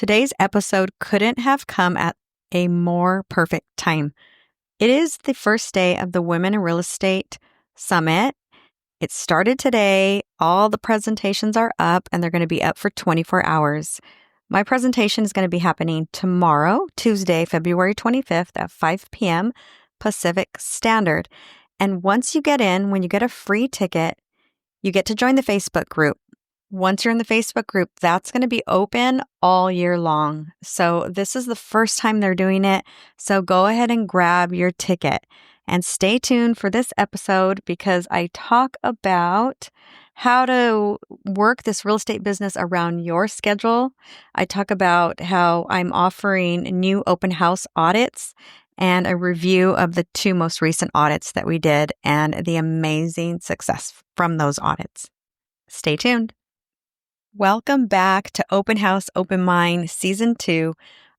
Today's episode couldn't have come at a more perfect time. It is the first day of the Women in Real Estate Summit. It started today. All the presentations are up and they're going to be up for 24 hours. My presentation is going to be happening tomorrow, Tuesday, February 25th at 5 p.m. Pacific Standard. And once you get in, when you get a free ticket, you get to join the Facebook group. Once you're in the Facebook group, that's going to be open all year long. So this is the first time they're doing it. So go ahead and grab your ticket and stay tuned for this episode because I talk about how to work this real estate business around your schedule. I talk about how I'm offering new open house audits and a review of the 2 most recent audits that we did and the amazing success from those audits. Stay tuned. Welcome back to Open House, Open Mind Season 2.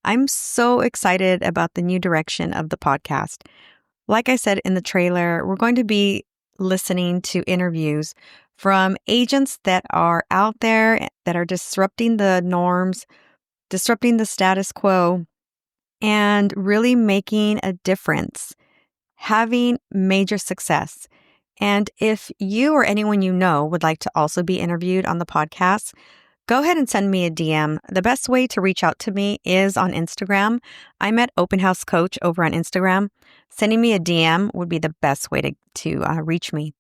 I'm so excited about the new direction of the podcast. Like I said in the trailer, we're going to be listening to interviews from agents that are out there that are disrupting the norms, disrupting the status quo, and really making a difference, having major success. And if you or anyone you know would like to also be interviewed on the podcast, go ahead and send me a DM. The best way to reach out to me is on Instagram. I'm at Open House Coach over on Instagram. Sending me a DM would be the best way to reach me.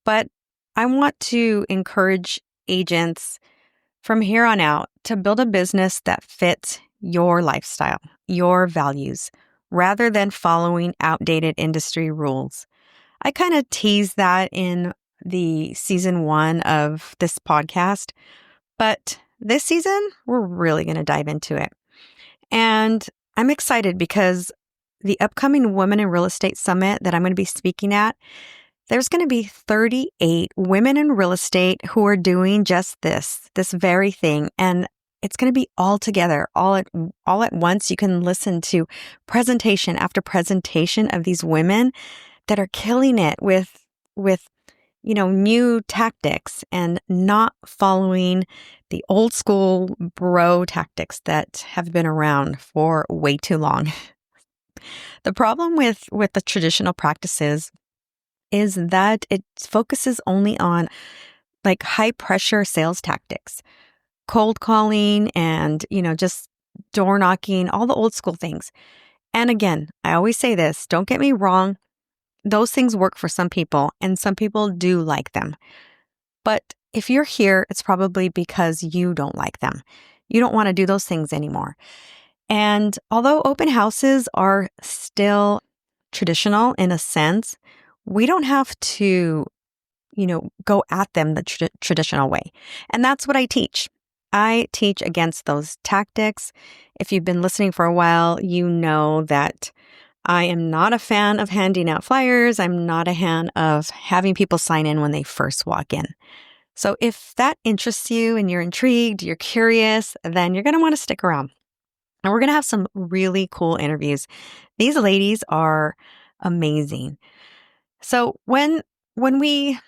But I want to encourage agents from here on out to build a business that fits your lifestyle, your values, rather than following outdated industry rules. I kind of teased that in the season 1 of this podcast, but this season, we're really going to dive into it. And I'm excited because the upcoming Women in Real Estate Summit that I'm going to be speaking at, there's going to be 38 women in real estate who are doing just this very thing. And it's going to be all together, all at once. You can listen to presentation after presentation of these women that are killing it with new tactics and not following the old school bro tactics that have been around for way too long. The problem with the traditional practices is that it focuses only on like high pressure sales tactics, cold calling and, just door knocking, all the old school things. And again, I always say this, don't get me wrong. Those things work for some people and some people do like them. But if you're here, it's probably because you don't like them. You don't want to do those things anymore. And although open houses are still traditional in a sense, we don't have to, go at them the traditional way. And that's what I teach. I teach against those tactics. If you've been listening for a while, you know that I am not a fan of handing out flyers. I'm not a fan of having people sign in when they first walk in. So if that interests you and you're intrigued, you're curious, then you're going to want to stick around. And we're going to have some really cool interviews. These ladies are amazing. So when we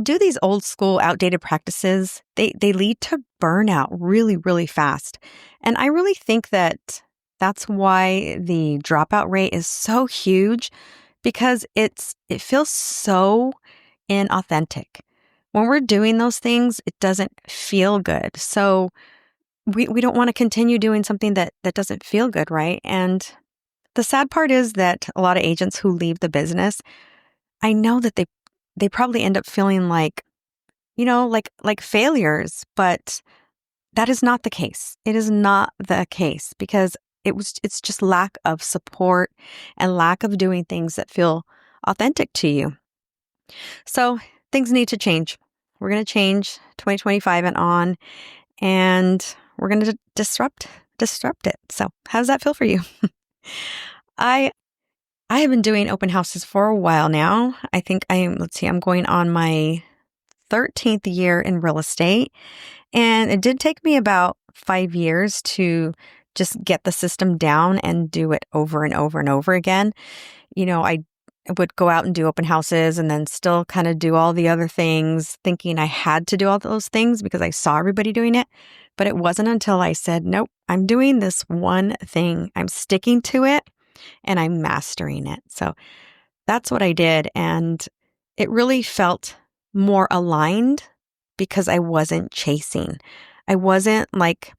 do these old school outdated practices, they lead to burnout really, really fast. And I really think that's why the dropout rate is so huge because it feels so inauthentic. When we're doing those things, it doesn't feel good. So we don't want to continue doing something that doesn't feel good, right? And the sad part is that a lot of agents who leave the business, I know that they probably end up feeling like failures, but that is not the case. It is not the case because it's just lack of support and lack of doing things that feel authentic to you. So things need to change. We're going to change 2025 and on, and we're going to disrupt it. So how does that feel for you? I have been doing open houses for a while now. I think I'm going on my 13th year in real estate, and it did take me about 5 years to just get the system down and do it over and over and over again. I would go out and do open houses and then still kind of do all the other things, thinking I had to do all those things because I saw everybody doing it. But it wasn't until I said, nope, I'm doing this one thing. I'm sticking to it and I'm mastering it. So that's what I did. And it really felt more aligned because I wasn't chasing. I wasn't like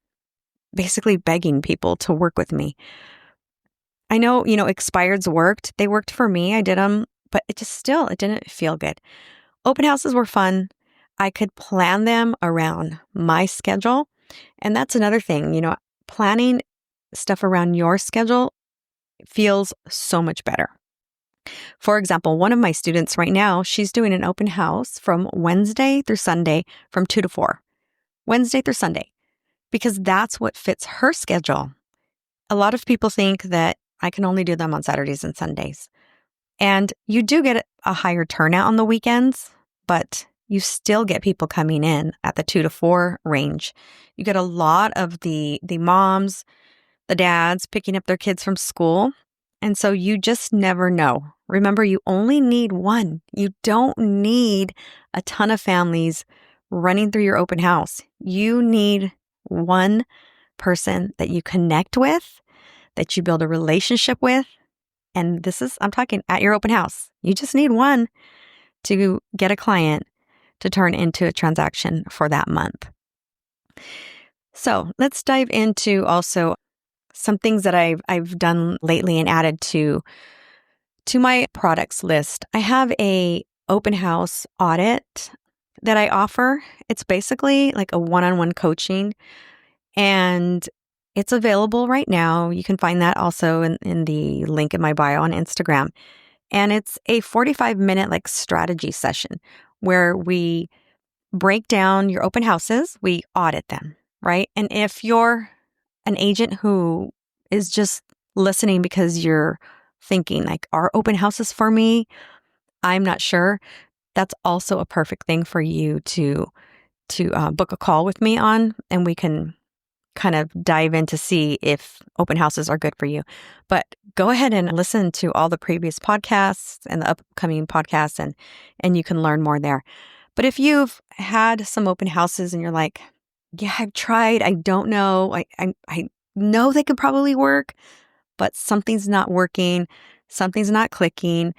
basically begging people to work with me. I know, expireds worked. They worked for me. I did them, but it didn't feel good. Open houses were fun. I could plan them around my schedule. And that's another thing, planning stuff around your schedule feels so much better. For example, one of my students right now, she's doing an open house from Wednesday through Sunday from 2 to 4. Wednesday through Sunday, because that's what fits her schedule. A lot of people think that I can only do them on Saturdays and Sundays. And you do get a higher turnout on the weekends, but you still get people coming in at the 2 to 4 range. You get a lot of the moms, the dads picking up their kids from school. And so you just never know. Remember, you only need one. You don't need a ton of families running through your open house. You need one person that you connect with, that you build a relationship with. And I'm talking at your open house. You just need one to get a client to turn into a transaction for that month. So let's dive into also some things that I've done lately and added to my products list. I have a open house audit that I offer. It's basically like a one-on-one coaching, and it's available right now. You can find that also in the link in my bio on Instagram. And it's a 45-minute like strategy session where we break down your open houses, we audit them, right? And if you're an agent who is just listening because you're thinking like, are open houses for me? I'm not sure. That's also a perfect thing for you to book a call with me on, and we can kind of dive in to see if open houses are good for you. But go ahead and listen to all the previous podcasts and the upcoming podcasts, and you can learn more there. But if you've had some open houses and you're like, yeah, I've tried, I don't know, I know they could probably work, but something's not working, something's not clicking.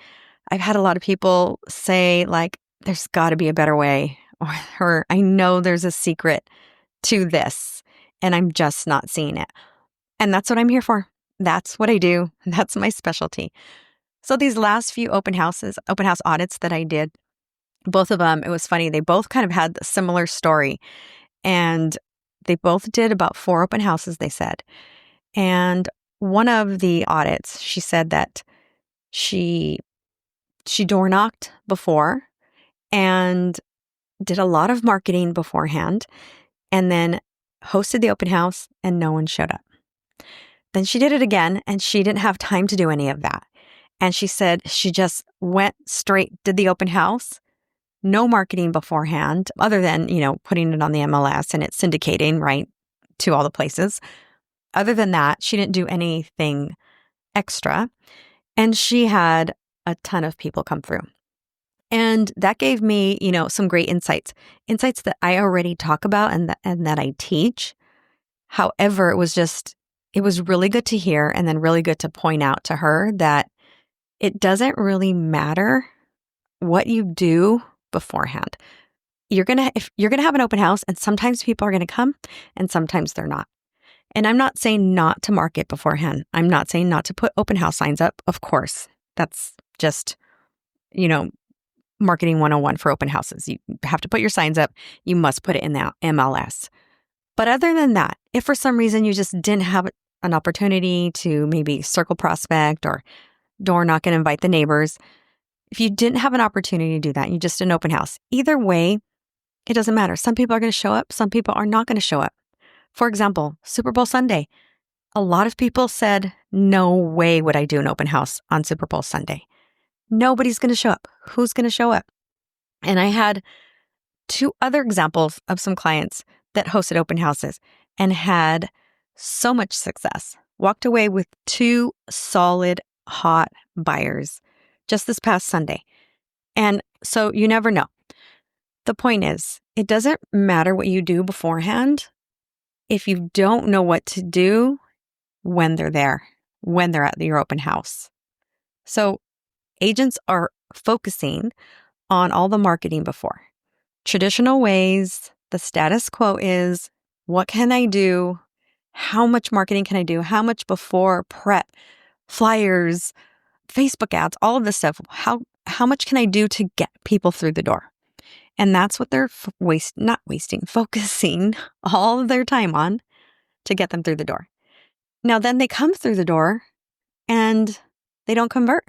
I've had a lot of people say like, there's got to be a better way, or I know there's a secret to this and I'm just not seeing it. And that's what I'm here for. That's what I do. That's my specialty. So these last few open house audits that I did, both of them, it was funny. They both kind of had a similar story, and they both did about 4 open houses, they said. And one of the audits, she said that she door knocked before and did a lot of marketing beforehand, and then hosted the open house and no one showed up. Then she did it again and she didn't have time to do any of that. And she said she just went straight, did the open house, no marketing beforehand, other than, putting it on the MLS and it's syndicating, right, to all the places. Other than that, she didn't do anything extra. And she had a ton of people come through. And that gave me, some great insights that I already talk about and that I teach. However, it was really good to hear, and then really good to point out to her that it doesn't really matter what you do beforehand. If you're going to have an open house, and sometimes people are going to come and sometimes they're not. And I'm not saying not to market beforehand. I'm not saying not to put open house signs up. Of course, that's just, marketing 101 for open houses. You have to put your signs up. You must put it in the MLS. But other than that, if for some reason you just didn't have an opportunity to maybe circle prospect or door knock and invite the neighbors, if you didn't have an opportunity to do that, you just did an open house. Either way, it doesn't matter. Some people are going to show up. Some people are not going to show up. For example, Super Bowl Sunday. A lot of people said, no way would I do an open house on Super Bowl Sunday. Nobody's going to show up. Who's going to show up? And I had 2 other examples of some clients that hosted open houses and had so much success. Walked away with 2 solid, hot buyers just this past Sunday. And so you never know. The point is, it doesn't matter what you do beforehand if you don't know what to do when they're there, when they're at your open house. So agents are focusing on all the marketing before. Traditional ways, the status quo is, what can I do? How much marketing can I do? How much before prep, flyers, Facebook ads, all of this stuff? How much can I do to get people through the door? And that's what they're focusing all of their time on to get them through the door. Now, then they come through the door and they don't convert.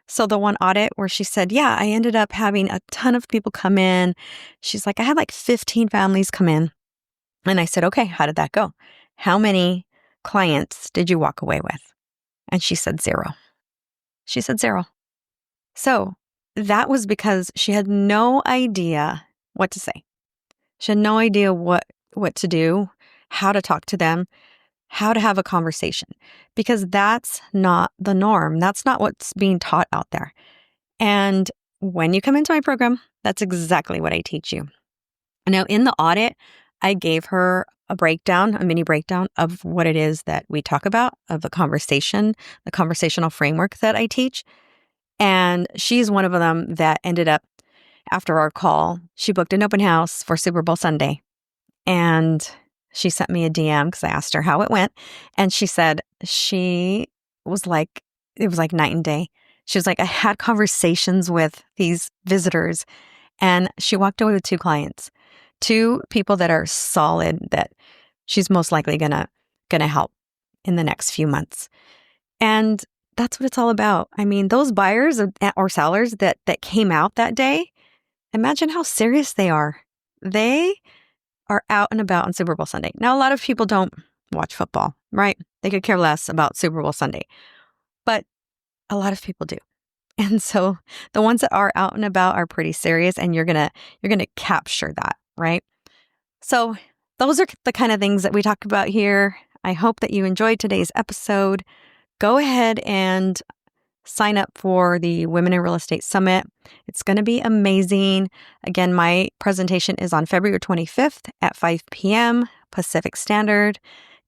So the one audit where she said, yeah, I ended up having a ton of people come in. She's like, I had like 15 families come in. And I said, okay, how did that go? How many clients did you walk away with? And she said 0. She said 0. So that was because she had no idea what to say. She had no idea what to do, how to talk to them, how to have a conversation, because that's not the norm. That's not what's being taught out there. And when you come into my program, that's exactly what I teach you. Now, in the audit, I gave her a mini breakdown of what it is that we talk about, of the conversational framework that I teach. And she's one of them that ended up, after our call, she booked an open house for Super Bowl Sunday. And she sent me a DM because I asked her how it went. And she said it was like night and day. She was like, I had conversations with these visitors, and she walked away with 2 clients, 2 people that are solid, that she's most likely gonna help in the next few months. And that's what it's all about. I mean, those buyers or sellers that came out that day, imagine how serious they are. They are out and about on Super Bowl Sunday. Now, a lot of people don't watch football, right? They could care less about Super Bowl Sunday, but a lot of people do. And so the ones that are out and about are pretty serious, and you're gonna capture that, right? So those are the kind of things that we talk about here. I hope that you enjoyed today's episode. Go ahead and sign up for the Women in Real Estate Summit. It's going to be amazing. Again, my presentation is on February 25th at 5 p.m. Pacific Standard.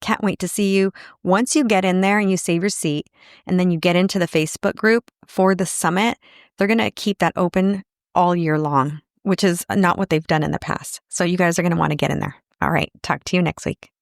Can't wait to see you. Once you get in there and you save your seat, and then you get into the Facebook group for the summit, they're going to keep that open all year long, which is not what they've done in the past. So you guys are going to want to get in there. All right. Talk to you next week.